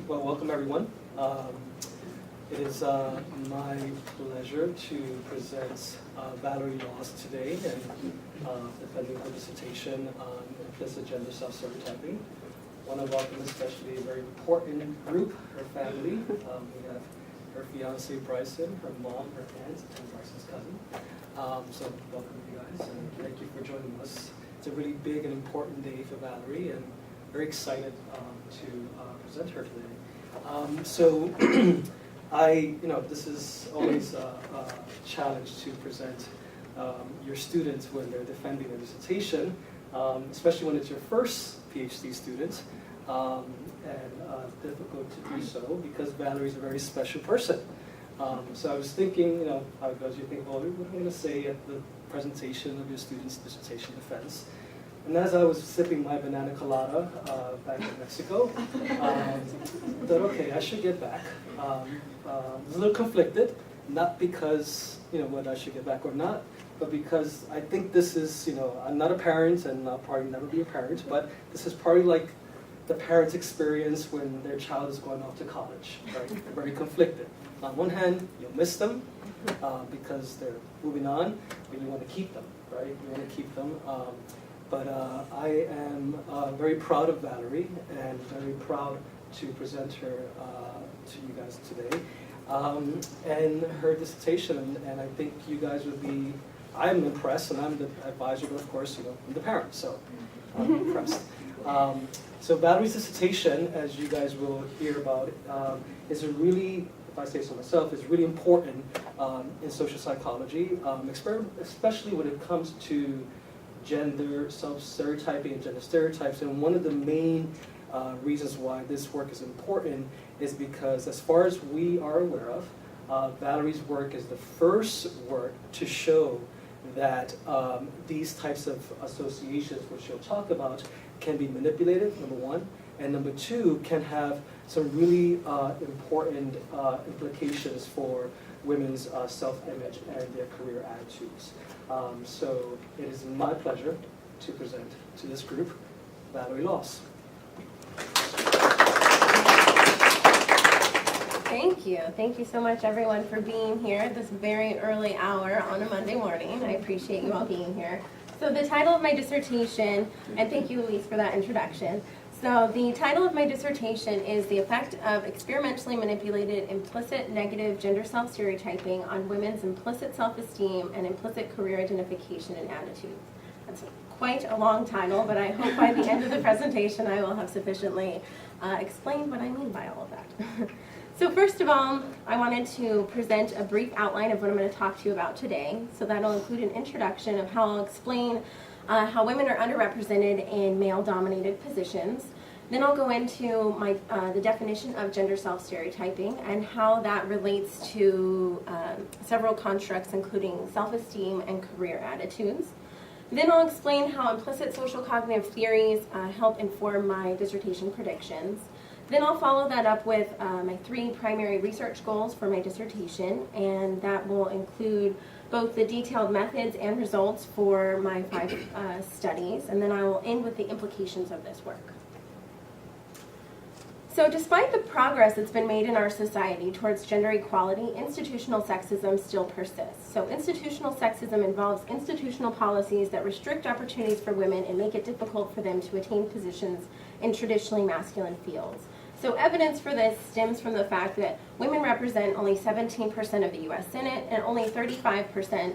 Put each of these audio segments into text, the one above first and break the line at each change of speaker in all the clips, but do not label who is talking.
Well, welcome everyone. It is my pleasure to present Valerie Laws today and defending her dissertation on implicit gender self-stereotyping. I want to welcome especially a very important group, her family. We have her fiance Bryson, her mom, her aunt, and Bryson's cousin. So welcome you guys, and thank you for joining us. It's a really big and important day for Valerie, and very excited to present her today. This is always a challenge to present your students when they're defending their dissertation, especially when it's your first PhD student, and difficult to do so because Valerie's a very special person. So I was thinking, how it goes, you think, well, what am I going to say at the presentation of your student's dissertation defense? And as I was sipping my banana colada back in Mexico, I thought, okay, I should get back. I was a little conflicted, not because, whether I should get back or not, but because I think this is, I'm not a parent and I'll probably never be a parent, but this is probably like the parent's experience when their child is going off to college, right? They're very conflicted. On one hand, you'll miss them because they're moving on, but you want to keep them, right? You want to keep them. But I am very proud of Valerie and very proud to present her to you guys today. And her dissertation, and I think you guys would be, I'm impressed, and I'm the advisor, but of course, I'm the parent, so I'm impressed. So Valerie's dissertation, as you guys will hear about, is a really, if I say so myself, is really important in social psychology, especially when it comes to gender self-stereotyping and gender stereotypes. And one of the main reasons why this work is important is because, as far as we are aware of, Valerie's work is the first work to show that these types of associations, which she'll talk about, can be manipulated, number one, and number two, can have some really important implications for women's self-image and their career attitudes. So it is my pleasure to present to this group Valerie Laws.
Thank you. Thank you so much, everyone, for being here at this very early hour on a Monday morning. I appreciate you all being here. So the title of my dissertation, and thank you, Elise, for that introduction. So the title of my dissertation is The Effect of Experimentally Manipulated Implicit Negative Gender Self-Stereotyping on Women's Implicit Self-Esteem and Implicit Career Identification and Attitudes. That's quite a long title, but I hope by the end of the presentation I will have sufficiently explained what I mean by all of that. So first of all, I wanted to present a brief outline of what I'm going to talk to you about today. So that'll include an introduction of how I'll explain how women are underrepresented in male-dominated positions. Then I'll go into the definition of gender self-stereotyping and how that relates to several constructs, including self-esteem and career attitudes. Then I'll explain how implicit social cognitive theories help inform my dissertation predictions. Then I'll follow that up with my 3 primary research goals for my dissertation, and that will include both the detailed methods and results for my 5 studies, and then I will end with the implications of this work. So despite the progress that's been made in our society towards gender equality, institutional sexism still persists. So institutional sexism involves institutional policies that restrict opportunities for women and make it difficult for them to attain positions in traditionally masculine fields. So evidence for this stems from the fact that women represent only 17% of the U.S. Senate and only 35%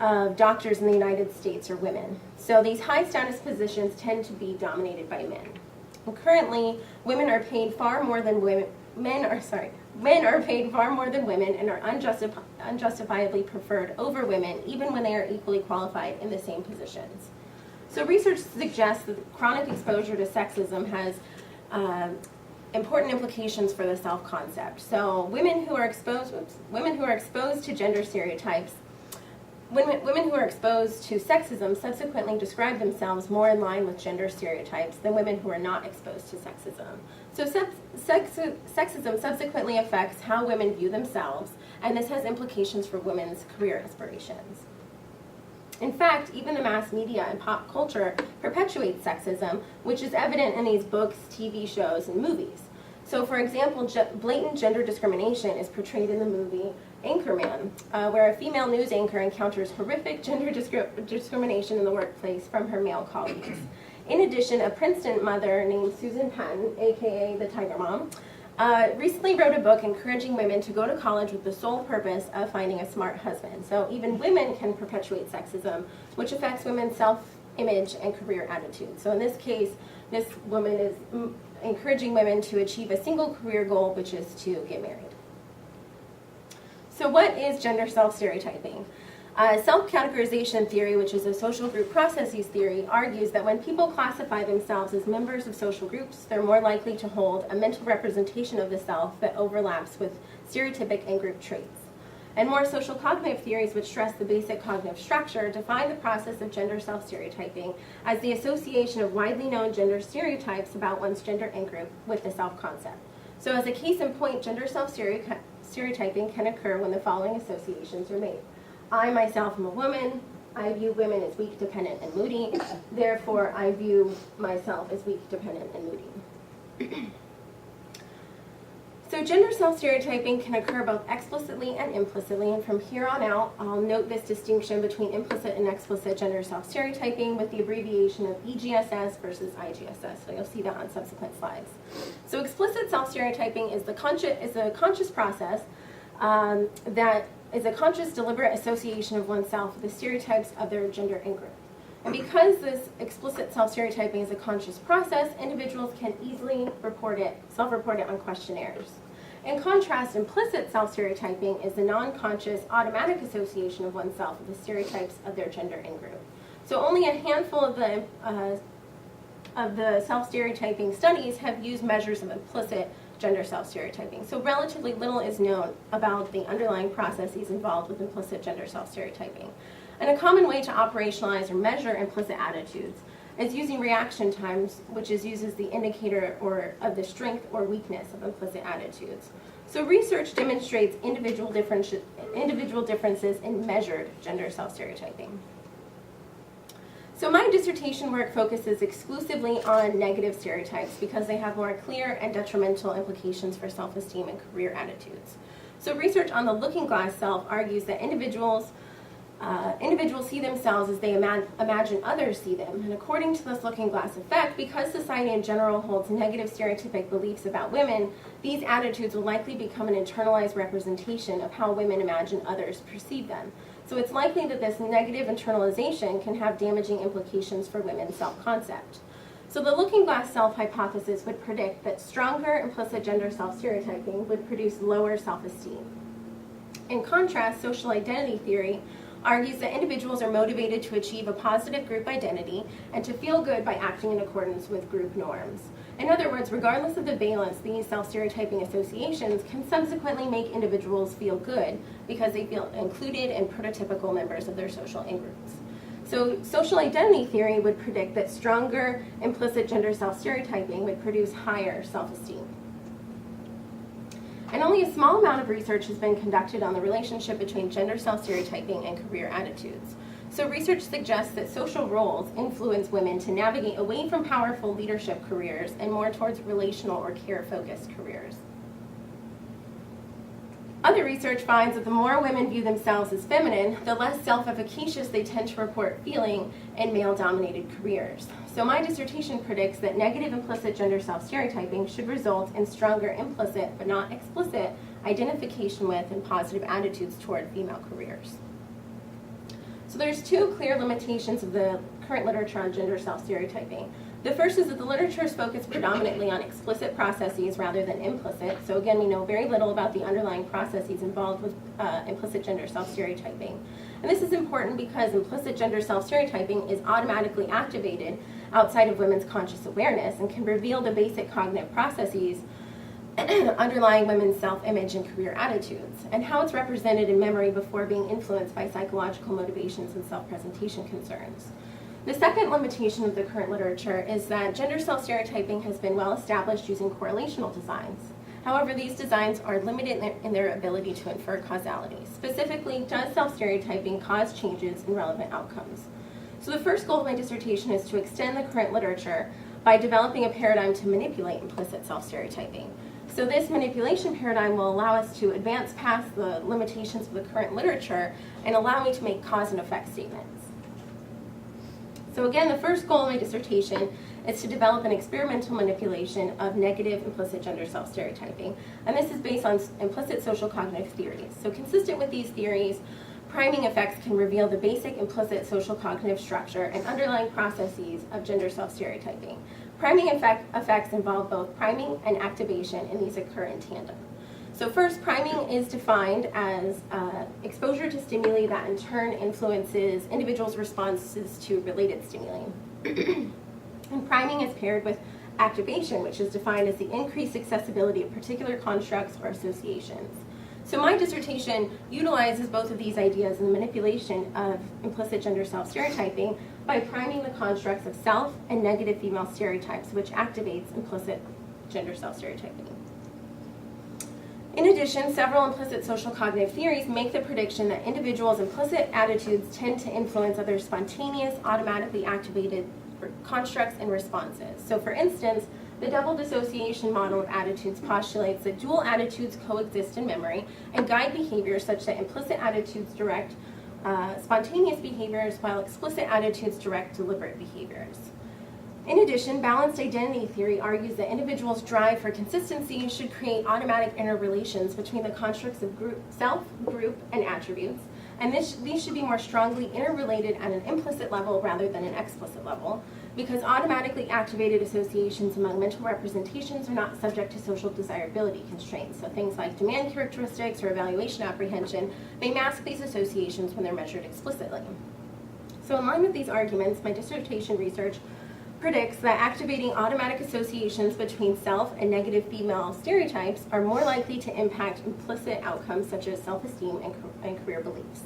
of doctors in the United States are women. So these high status positions tend to be dominated by men. And currently, women are paid far more than women. Men are paid far more than women and are unjustifiably preferred over women, even when they are equally qualified in the same positions. So research suggests that chronic exposure to sexism has important implications for the self-concept. So women who are exposed to gender stereotypes, women who are exposed to sexism subsequently describe themselves more in line with gender stereotypes than women who are not exposed to sexism. So sexism subsequently affects how women view themselves, and this has implications for women's career aspirations. In fact, even the mass media and pop culture perpetuates sexism, which is evident in these books, TV shows, and movies. So for example, blatant gender discrimination is portrayed in the movie Anchorman, where a female news anchor encounters horrific gender discrimination in the workplace from her male colleagues. In addition, a Princeton mother named Susan Penn, aka the Tiger Mom, recently wrote a book encouraging women to go to college with the sole purpose of finding a smart husband. So even women can perpetuate sexism, which affects women's self-image and career attitudes. So in this case, this woman is encouraging women to achieve a single career goal, which is to get married. So what is gender self-stereotyping? Self-categorization theory, which is a social group processes theory, argues that when people classify themselves as members of social groups, they're more likely to hold a mental representation of the self that overlaps with stereotypic and group traits. And more social cognitive theories, which stress the basic cognitive structure, define the process of gender self-stereotyping as the association of widely known gender stereotypes about one's gender and group with the self-concept. So as a case in point, gender self-stereotyping can occur when the following associations are made. I myself am a woman. I view women as weak, dependent, and moody. Therefore, I view myself as weak, dependent, and moody. So gender self-stereotyping can occur both explicitly and implicitly, and from here on out, I'll note this distinction between implicit and explicit gender self-stereotyping with the abbreviation of EGSS versus IGSS, so you'll see that on subsequent slides. So explicit self-stereotyping is a conscious process that is a conscious, deliberate association of oneself with the stereotypes of their gender and group. And because this explicit self-stereotyping is a conscious process, individuals can easily self-report it on questionnaires. In contrast, implicit self-stereotyping is the non-conscious, automatic association of oneself with the stereotypes of their gender and group. So only a handful of the self-stereotyping studies have used measures of implicit gender self-stereotyping. So relatively little is known about the underlying processes involved with implicit gender self-stereotyping. And a common way to operationalize or measure implicit attitudes is using reaction times, which uses the indicator of the strength or weakness of implicit attitudes. So research demonstrates individual differences in measured gender self-stereotyping. So my dissertation work focuses exclusively on negative stereotypes because they have more clear and detrimental implications for self-esteem and career attitudes. So research on the looking glass self argues that individuals see themselves as they imagine others see them. And according to this looking glass effect, because society in general holds negative stereotypic beliefs about women, these attitudes will likely become an internalized representation of how women imagine others perceive them. So it's likely that this negative internalization can have damaging implications for women's self-concept. So the looking glass self hypothesis would predict that stronger implicit gender self-stereotyping would produce lower self-esteem. In contrast, social identity theory argues that individuals are motivated to achieve a positive group identity and to feel good by acting in accordance with group norms. In other words, regardless of the valence, these self-stereotyping associations can subsequently make individuals feel good because they feel included and prototypical members of their social in-groups. So social identity theory would predict that stronger implicit gender self-stereotyping would produce higher self-esteem. And only a small amount of research has been conducted on the relationship between gender self-stereotyping and career attitudes. So research suggests that social roles influence women to navigate away from powerful leadership careers and more towards relational or care-focused careers. Other research finds that the more women view themselves as feminine, the less self-efficacious they tend to report feeling in male-dominated careers. So my dissertation predicts that negative implicit gender self-stereotyping should result in stronger implicit, but not explicit, identification with and positive attitudes toward female careers. So there's two clear limitations of the current literature on gender self-stereotyping. The first is that the literature is focused predominantly on explicit processes rather than implicit. So again, we know very little about the underlying processes involved with implicit gender self-stereotyping. And this is important because implicit gender self-stereotyping is automatically activated outside of women's conscious awareness and can reveal the basic cognitive processes underlying women's self-image and career attitudes, and how it's represented in memory before being influenced by psychological motivations and self-presentation concerns. The second limitation of the current literature is that gender self-stereotyping has been well established using correlational designs. However, these designs are limited in their ability to infer causality. Specifically, does self-stereotyping cause changes in relevant outcomes? So the first goal of my dissertation is to extend the current literature by developing a paradigm to manipulate implicit self-stereotyping. So this manipulation paradigm will allow us to advance past the limitations of the current literature and allow me to make cause and effect statements. So again, the first goal of my dissertation is to develop an experimental manipulation of negative implicit gender self-stereotyping. And this is based on implicit social cognitive theories. So consistent with these theories, priming effects can reveal the basic implicit social cognitive structure and underlying processes of gender self-stereotyping. Priming effects involve both priming and activation, and these occur in tandem. So first, priming is defined as exposure to stimuli that in turn influences individuals' responses to related stimuli. And priming is paired with activation, which is defined as the increased accessibility of particular constructs or associations. So my dissertation utilizes both of these ideas in the manipulation of implicit gender self-stereotyping by priming the constructs of self and negative female stereotypes, which activates implicit gender self-stereotyping. In addition, several implicit social cognitive theories make the prediction that individuals' implicit attitudes tend to influence other spontaneous, automatically activated constructs and responses. So for instance, the double dissociation model of attitudes postulates that dual attitudes coexist in memory and guide behavior such that implicit attitudes direct spontaneous behaviors while explicit attitudes direct deliberate behaviors. In addition, balanced identity theory argues that individuals' drive for consistency should create automatic interrelations between the constructs of group, self, group, and attributes, and these should be more strongly interrelated at an implicit level rather than an explicit level, because automatically activated associations among mental representations are not subject to social desirability constraints. So things like demand characteristics or evaluation apprehension may mask these associations when they're measured explicitly. So in line with these arguments, my dissertation research predicts that activating automatic associations between self and negative female stereotypes are more likely to impact implicit outcomes such as self-esteem and career beliefs.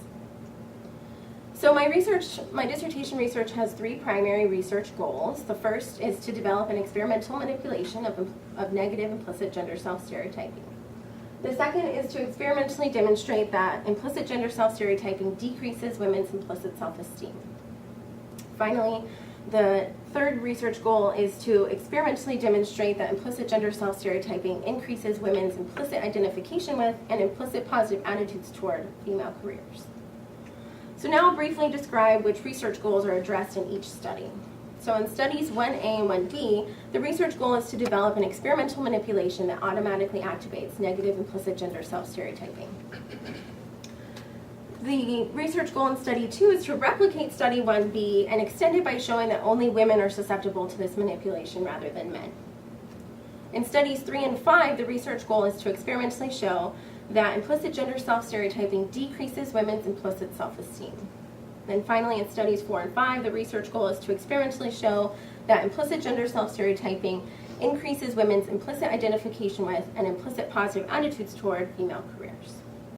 So my dissertation research has three primary research goals. The first is to develop an experimental manipulation of negative implicit gender self-stereotyping. The second is to experimentally demonstrate that implicit gender self-stereotyping decreases women's implicit self-esteem. Finally, the third research goal is to experimentally demonstrate that implicit gender self-stereotyping increases women's implicit identification with and implicit positive attitudes toward female careers. So now I'll briefly describe which research goals are addressed in each study. So in studies 1A and 1B, the research goal is to develop an experimental manipulation that automatically activates negative implicit gender self-stereotyping. The research goal in study 2 is to replicate study 1B and extend it by showing that only women are susceptible to this manipulation rather than men. In studies 3 and 5, the research goal is to experimentally show that implicit gender self-stereotyping decreases women's implicit self-esteem. Then finally, in studies 4 and 5, the research goal is to experimentally show that implicit gender self-stereotyping increases women's implicit identification with and implicit positive attitudes toward female careers.